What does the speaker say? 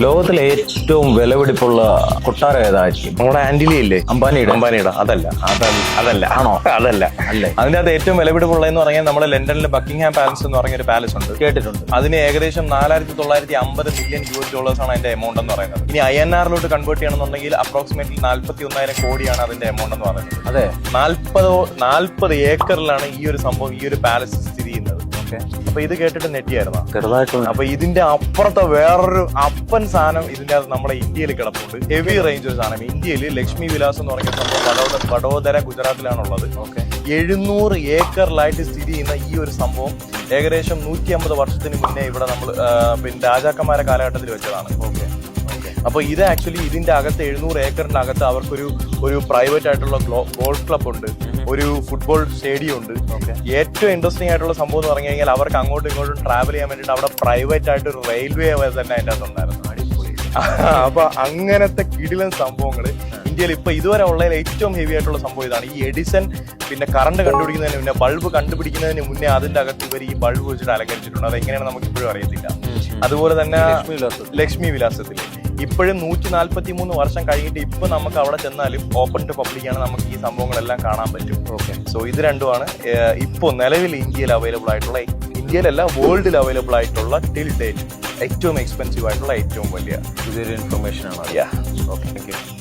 ലോകത്തിലെ ഏറ്റവും വിലപിടിപ്പുള്ള കൊട്ടാരം ഏതായിരിക്കും? നമ്മുടെ ആന്റിലി ഇല്ലേ, അംബാനിയുടെ അതല്ല ആണോ? അതല്ല. അല്ലേ? അതിന്റെ അത് ഏറ്റവും വിലപിടിപ്പുള്ളതെന്ന് പറഞ്ഞാൽ നമ്മുടെ ലണ്ടനിലെ ബക്കിംഗ്ഹാം പാലസ് എന്ന് പറഞ്ഞ ഒരു പാലസ് ഉണ്ട്, കേട്ടിട്ടുണ്ട്. അതിന് ഏകദേശം 4950 മില്യൺ US ആണ് അതിന്റെ എമൗണ്ട് എന്ന് പറയുന്നത്. ഇനി INR-ലോട്ട് കൺവേർട്ട് ചെയ്യണമെന്നുണ്ടെങ്കിൽ അപ്രോക്സിമേറ്റ്ലി 41,000 കോടിയാണ് അതിന്റെ എമൗണ്ട് എന്ന് പറയുന്നത്. അതെ, 40 ഏക്കറിലാണ് ഈ ഒരു സംഭവം, ഈ ഒരു പാലസ് സ്ഥിതി ചെയ്യുന്നത്. അപ്പൊ ഇത് കേട്ടിട്ട് നെറ്റിയായിരുന്നു. ചെറുതായിട്ടുള്ള. അപ്പൊ ഇതിന്റെ അപ്പുറത്തെ വേറൊരു അപ്പൻ സാധനം ഇതിന്റെ അത് നമ്മുടെ ഇന്ത്യയിൽ കിടപ്പുണ്ട്. ഹെവി റേഞ്ച് ഒരു സാധനം ഇന്ത്യയിൽ ലക്ഷ്മി വിലാസ് എന്ന് പറയുന്ന സംഭവം വഡോദര ഗുജറാത്തിലാണുള്ളത്. 700 ഏക്കറിലായിട്ട് സ്ഥിതി ചെയ്യുന്ന ഈ ഒരു സംഭവം ഏകദേശം 150 വർഷത്തിന് മുന്നേ ഇവിടെ നമ്മൾ പിന്നെ രാജാക്കന്മാരെ കാലഘട്ടത്തിൽ വെച്ചതാണ്. അപ്പൊ ഇത് ആക്ച്വലി ഇതിന്റെ അകത്ത് 700 ഏക്കറിന്റെ അകത്ത് അവർക്കൊരു പ്രൈവറ്റ് ആയിട്ടുള്ള ഗോൾഫ് ക്ലബ് ഉണ്ട്, ഒരു ഫുട്ബോൾ സ്റ്റേഡിയം ഉണ്ട്. ഏറ്റവും ഇൻട്രസ്റ്റിംഗ് ആയിട്ടുള്ള സംഭവം എന്ന് പറഞ്ഞു കഴിഞ്ഞാൽ അവർക്ക് അങ്ങോട്ടും ഇങ്ങോട്ടും ട്രാവൽ ചെയ്യാൻ വേണ്ടിയിട്ട് അവിടെ പ്രൈവറ്റ് ആയിട്ട് ഒരു റെയിൽവേ തന്നെ അതിന്റെ അകത്ത് ഉണ്ടായിരുന്നു. അപ്പൊ അങ്ങനത്തെ കിടിലൻ സംഭവങ്ങൾ ഇന്ത്യയിൽ ഇപ്പൊ ഇതുവരെ ഉള്ളതിൽ ഏറ്റവും ഹെവി ആയിട്ടുള്ള സംഭവം ഇതാണ്. ഈ എഡിസൺ പിന്നെ കറണ്ട് കണ്ടുപിടിക്കുന്നതിന് മുന്നേ, ബൾബ് കണ്ടുപിടിക്കുന്നതിന് മുന്നേ അതിന്റെ അകത്ത് ഇവർ ഈ ബൾബ് വെച്ചിട്ട് അലങ്കരിച്ചിട്ടുണ്ട്. അത് എങ്ങനെയാണ് നമുക്ക് ഇപ്പോഴും അറിയത്തില്ല. അതുപോലെ തന്നെ ലക്ഷ്മി വിലാസത്തിൽ ഇപ്പോഴും 143 വർഷം കഴിഞ്ഞിട്ട് ഇപ്പൊ നമുക്ക് അവിടെ ചെന്നാലും ഓപ്പൺ ടു പബ്ലിക് ആണ്, നമുക്ക് ഈ സംഭവങ്ങളെല്ലാം കാണാൻ പറ്റും. സോ ഇത് രണ്ടുമാണ് ഇപ്പോൾ നിലവിൽ ഇന്ത്യയിൽ അവൈലബിൾ ആയിട്ടുള്ള, ഇന്ത്യയിലല്ല വേൾഡിൽ അവൈലബിൾ ആയിട്ടുള്ള ടിൽ ഡേറ്റ് ഏറ്റവും എക്സ്പെൻസീവ് ആയിട്ടുള്ള ഏറ്റവും വലിയ പുതിയൊരു ഇൻഫർമേഷൻ ആണ്. Okay, thank you.